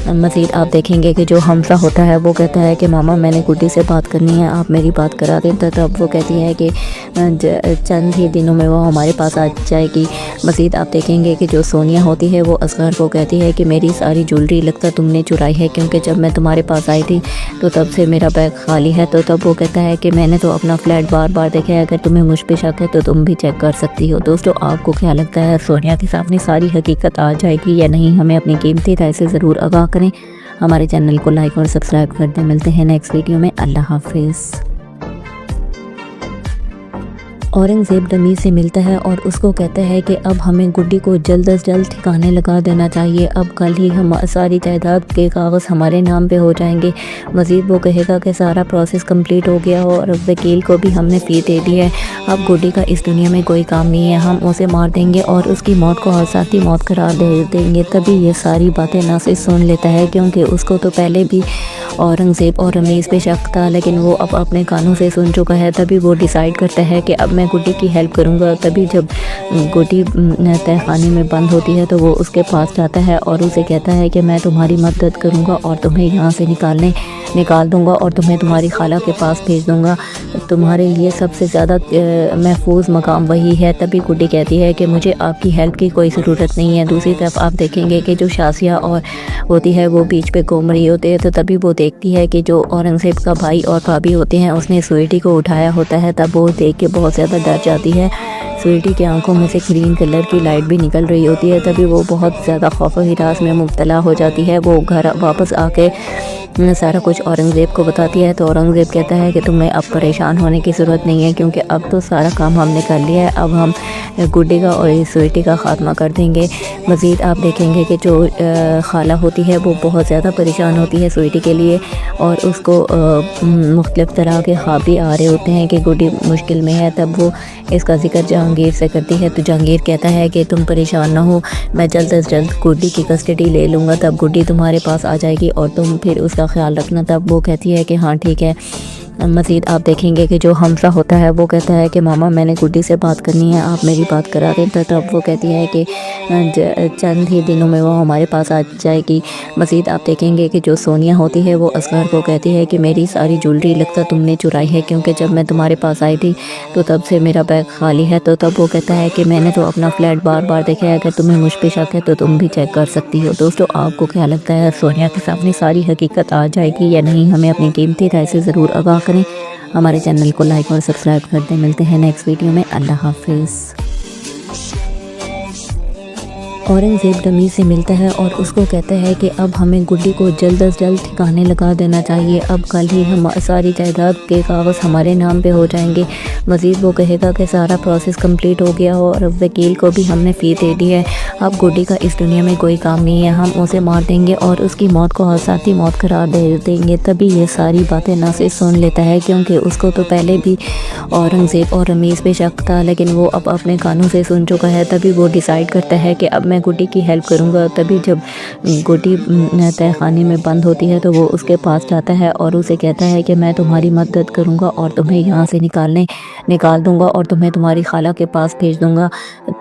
मज़ीद आप देखेंगे कि जो हमसा होता है वो कहता है कि मामा मैंने गुड्डी से बात करनी है, आप मेरी बात करा दें। तो तब वो कहती है कि चंद ही दिनों में वो हमारे पास आ जाएगी। मज़ीद आप देखेंगे कि जो सोनिया होती है वो असगर को कहती है कि मेरी सारी ज्वेलरी लगता तुमने चुराई है, क्योंकि जब मैं तुम्हारे पास आई थी तो तब से मेरा बैग खाली है। तो तब वो कहता है कि मैंने तो अपना फ्लैट बार बार देखा है, अगर तुम्हें मुझ पे शक है तो तुम भी चेक कर सकती हो। दोस्तों आपको क्या लगता है, सोनिया के सामने सारी हकीकत आ जाएगी या नहीं? हमें अपनी कीमती राय से ज़रूर आगाह करें। हमारे चैनल को लाइक और सब्सक्राइब कर दें। मिलते हैं नेक्स्ट वीडियो में। अल्लाह हाफिज़। औरंगज़ेब रमीज़ से मिलता है और उसको कहता है कि अब हमें गुड्डी को जल्द अज जल्द ठिकाने लगा देना चाहिए, अब कल ही हम सारी जायदाद के कागज़ हमारे नाम पे हो जाएंगे। मज़ीद वो कहेगा कि सारा प्रोसेस कंप्लीट हो गया हो और वकील को भी हमने फ़ी दे दी है, अब गुड्डी का इस दुनिया में कोई काम नहीं है, हम उसे मार देंगे और उसकी मौत को हसाती मौत करार दे देंगे। तभी ये सारी बातें नासिर सुन लेता है, क्योंकि उसको तो पहले भी औरंगज़ेब और रमीज़ पे शक था, लेकिन वो अब अपने कानों से सुन चुका है। तभी वो डिसाइड करता है कि अब मैं गुड्डी की हेल्प करूँगा। तभी जब गुड्डी तहखाने में बंद होती है तो वो उसके पास जाता है और उसे कहता है कि मैं तुम्हारी मदद करूँगा और तुम्हें यहाँ से निकाल दूँगा और तुम्हें तुम्हारी खाला के पास भेज दूँगा, तुम्हारे लिए सबसे ज़्यादा महफूज मकाम वही है। तभी गुड्डी कहती है कि मुझे आपकी हेल्प की कोई ज़रूरत नहीं है। दूसरी तरफ आप देखेंगे कि जो शासिया और होती है वो बीच पे घूम रही होती है, तो तभी वो देखती है कि जो औरंगज़ेब का भाई और भाभी होते हैं उसने स्वीटी को उठाया होता है। तब वो देख के बहुत ज़्यादा डर जाती है। स्वीटी की आंखों में से ग्रीन कलर की लाइट भी निकल रही होती है। तभी वो बहुत ज़्यादा खौफ हिरास में मुब्तला हो जाती है। वो घर वापस आके सारा कुछ औरंगज़ेब को बताती है, तो औरंगज़ेब कहता है कि तुम्हें अब परेशान होने की ज़रूरत नहीं है, क्योंकि अब तो सारा काम हमने कर लिया है, अब हम गुड्डी का और स्वीटी का ख़ात्मा कर देंगे। मज़ीद आप देखेंगे कि जो खाला होती है वो बहुत ज़्यादा परेशान होती है स्वीटी के लिए और उसको मुख्तलिफ़ तरह के ख्वाब भी आ रहे होते हैं कि गुड्डी मुश्किल में है। तब वो इसका ज़िक्र जहांगीर से करती है, तो जहांगीर कहता है कि तुम परेशान ना हो, मैं जल्द से जल्द गुड्डी की कस्टडी ले लूँगा, तब गुड्डी तुम्हारे पास आ जाएगी और तुम फिर उसका ख्याल रखना। तब वो कहती है कि हाँ ठीक है। मज़ीद आप देखेंगे कि जो हमसा होता है वो कहता है कि मामा मैंने गुड्डी से बात करनी है, आप मेरी बात करा दें। तो तब वो कहती है कि चंद ही दिनों में वो हमारे पास आ जाएगी। मज़ीद आप देखेंगे कि जो सोनिया होती है वो असगर को कहती है कि मेरी सारी ज्वेलरी लगता तुमने चुराई है, क्योंकि जब मैं तुम्हारे पास आई थी तो तब से मेरा बैग खाली है। तो तब वो कहता है कि मैंने तो अपना फ्लैट बार बार देखा है, अगर तुम्हें मुझ पे शक है तो तुम भी चेक कर सकती हो। दोस्तों आपको क्या लगता है, सोनिया के सामने सारी हकीकत आ जाएगी या नहीं? हमें अपनी कीमती राय से ज़रूर आगाह करें। हमारे चैनल को लाइक और सब्सक्राइब कर दें। मिलते हैं नेक्स्ट वीडियो में। अल्लाह हाफिज़। औरंगज़ेब रमीज़ से मिलता है और उसको कहता है कि अब हमें गुड्डी को जल्द अज जल्द ठिकाने लगा देना चाहिए, अब कल ही हम सारी जायदाद के कागज़ हमारे नाम पे हो जाएंगे। मज़ीद वो कहेगा कि सारा प्रोसेस कंप्लीट हो गया हो और वकील को भी हमने फ़ी दे दी है, अब गुड्डी का इस दुनिया में कोई काम नहीं है, हम उसे मार देंगे और उसकी मौत को हादसाती मौत करार दे देंगे। तभी ये सारी बातें नासिर सुन लेता है, क्योंकि उसको तो पहले भी औरंगज़ेब और रमीज़ पे शक था, लेकिन वो अब अपने कानों से सुन चुका है। तभी वो डिसाइड करता है कि अब मैं गुड्डी की हेल्प करूँगा। तभी जब गुड्डी तहखाने में बंद होती है तो वो उसके पास जाता है और उसे कहता है कि मैं तुम्हारी मदद करूँगा और तुम्हें यहाँ से निकाल दूँगा और तुम्हें तुम्हारी खाला के पास भेज दूँगा,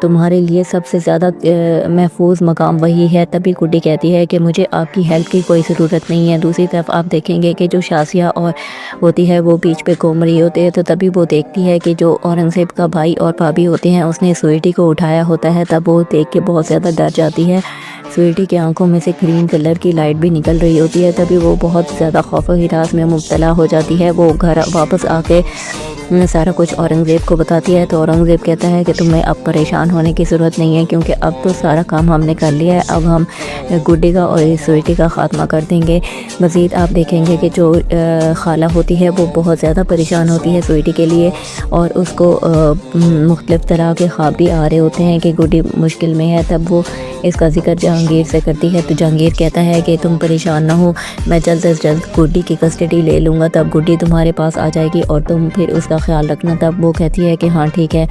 तुम्हारे लिए सबसे ज़्यादा महफूज मकाम वही है। तभी गुड्डी कहती है कि मुझे आपकी हेल्प की कोई ज़रूरत नहीं है। दूसरी तरफ आप देखेंगे कि जो शासिया और होती है वो बीच पे घूम रही होती है, तो तभी वो देखती है कि जो औरंगज़ेब का भाई और भाभी होते हैं उसने स्वीटी को उठाया होता है। तब वो देख के बहुत ज़्यादा डर जाती है। स्वीटी की आंखों में से ग्रीन कलर की लाइट भी निकल रही होती है। तभी वो बहुत ज़्यादा खौफ व हिरास में मुब्तला हो जाती है। वो घर वापस आके सारा कुछ औरंगज़ेब को बताती है। तो औरंगज़ेब कहता है कि तुम्हें अब परेशान होने की ज़रूरत नहीं है, क्योंकि अब तो सारा काम हमने कर लिया है, अब हम गुड्डी का और स्वीटी का ख़ात्मा कर देंगे। मज़ीद आप देखेंगे कि जो खाला होती है वो बहुत ज़्यादा परेशान होती है स्वीटी के लिए, और उसको मुख्तलिफ़ तरह के ख्वाब भी आ रहे होते हैं कि गुड्डी मुश्किल में है। तब वो इसका जिक्र जहांगीर से करती है। तो जहांगीर कहता है कि तुम परेशान ना हो, मैं जल्द से जल्द गुड्डी की कस्टडी ले लूँगा, तब गुड्डी तुम्हारे पास आ जाएगी और तुम फिर उसका ख्याल रखना। तब वो कहती है कि हाँ ठीक है।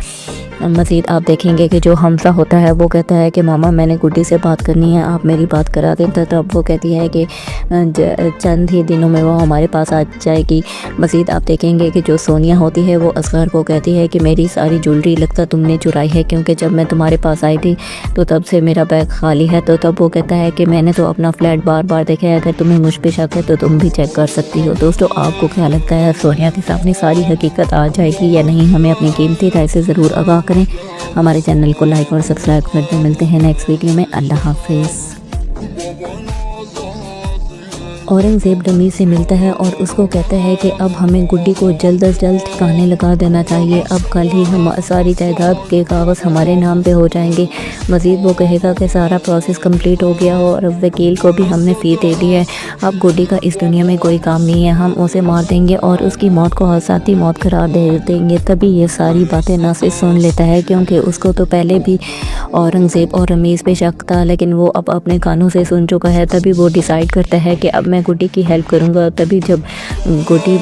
मज़ीद आप देखेंगे कि जो हमसा होता है वो कहता है कि मामा मैंने गुड्डी से बात करनी है, आप मेरी बात करा दें। तब वो कहती है कि चंद ही दिनों में वो हमारे पास आ जाएगी। मज़ीद आप देखेंगे कि जो सोनिया होती है वो असगर को कहती है कि मेरी सारी ज्वेलरी लगता तुमने चुराई है, क्योंकि जब मैं तुम्हारे पास आई थी तो तब से मेरा बैग खाली है। तो तब वो कहता है कि मैंने तो अपना फ्लैट बार बार देखा है, अगर तुम्हें मुझ पे शक है तो तुम भी चेक कर सकती हो। दोस्तों आपको क्या लगता है, सोनिया के सामने सारी हकीकत आ जाएगी या नहीं? हमें अपनी कीमती राय से ज़रूर आगाह करें। हमारे चैनल को लाइक और सब्सक्राइब कर दें। मिलते हैं नेक्स्ट वीडियो में। अल्लाह हाफिज़। औरंगज़ेब रमीज़ से मिलता है और उसको कहता है कि अब हमें गुड्डी को जल्द अज जल्द ठिकाने लगा देना चाहिए, अब कल ही हम सारी जायदाद के कागज़ हमारे नाम पे हो जाएंगे। मज़ीद वो कहेगा कि सारा प्रोसेस कंप्लीट हो गया हो और वकील को भी हमने फ़ी दे दी है, अब गुड्डी का इस दुनिया में कोई काम नहीं है, हम उसे मार देंगे और उसकी मौत को हादसाती मौत करार दे देंगे। तभी ये सारी बातें नासिर सुन लेता है, क्योंकि उसको तो पहले भी औरंगज़ेब और रमीज़ पे शक था, लेकिन वो अब अपने कानों से सुन चुका है। तभी वो डिसाइड करता है कि अब मैं गुड्डी की हेल्प करूँगा। तभी जब गुड्डी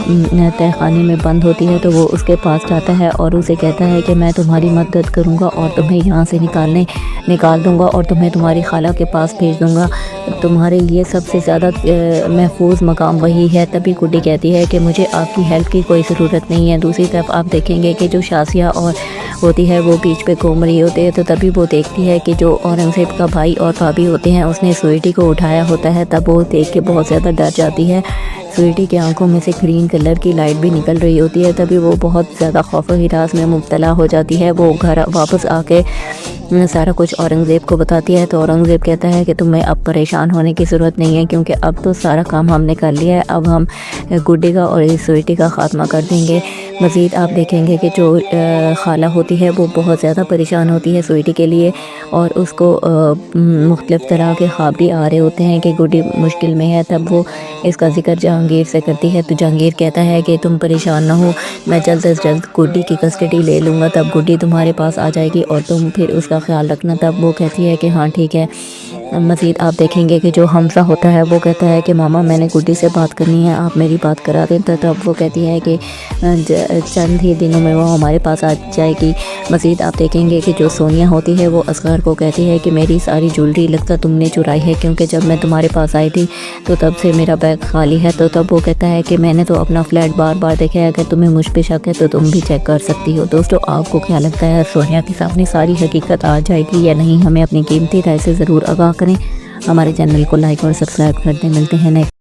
तहखाने में बंद होती है तो वो उसके पास जाता है और उसे कहता है कि मैं तुम्हारी मदद करूँगा और तुम्हें यहाँ से निकाल दूँगा और तुम्हें तुम्हारी खाला के पास भेज दूँगा, तुम्हारे लिए सबसे ज़्यादा महफूज मकाम वही है। तभी गुड्डी कहती है कि मुझे आपकी हेल्प की कोई ज़रूरत नहीं है। दूसरी तरफ आप देखेंगे कि जो शासिया और होती है वो बीच पे घूम रही होती है, तो तभी वो देखती है कि जो औरंगज़ेब का भाई और भाभी होते हैं उसने स्वीटी को उठाया होता है। तब वो देख के बहुत ज़्यादा डर जाती है। स्वीटी की आंखों में से ग्रीन कलर की लाइट भी निकल रही होती है। तभी वो बहुत ज़्यादा खौफ व हिरास में मुब्तला हो जाती है। वो घर वापस आके सारा कुछ औरंगज़ेब को बताती है। तो औरंगज़ेब कहता है कि तुम्हें अब परेशान होने की ज़रूरत नहीं है, क्योंकि अब तो सारा काम हमने कर लिया है, अब हम गुड्डी का और स्वीटी का ख़ात्मा कर देंगे। मज़ीद आप देखेंगे कि जो खाला होती है वो बहुत ज़्यादा परेशान होती है स्वीटी के लिए, और उसको मुख्तलिफ़ तरह के ख्वाब भी आ रहे होते हैं कि गुड्डी मुश्किल में है। तब वो इसका जिक्र जहांगीर से करती है। तो जहांगीर कहता है कि तुम परेशान ना हो, मैं जल्द से जल्द गुड्डी की कस्टडी ले लूँगा, तब गुड्डी तुम्हारे पास आ जाएगी और तुम फिर उसका ख्याल रखना। तब वो कहती है कि हाँ ठीक है। मज़ीद आप देखेंगे कि जो हमसा होता है वो कहता है कि मामा मैंने गुड्डी से बात करनी है, आप मेरी बात करा दें। तो तब वो कहती है कि चंद ही दिनों में वो हमारे पास आ जाएगी। मज़ीद आप देखेंगे कि जो सोनिया होती है वो असगर को कहती है कि मेरी सारी ज्वेलरी लगता तुमने चुराई है, क्योंकि जब मैं तुम्हारे पास आई थी तो तब से मेरा बैग खाली है। तो तब वो कहता है कि मैंने तो अपना फ्लैट बार बार देखा है, अगर तुम्हें मुझ पे शक है तो तुम भी चेक कर सकती हो। दोस्तों आपको क्या लगता है, सोनिया के सामने सारी हकीकत आ जाएगी या नहीं? हमें अपनी कीमती राय से ज़रूर आगाह करें। हमारे चैनल को लाइक और सब्सक्राइब कर दें। मिलते हैं नेक्स्ट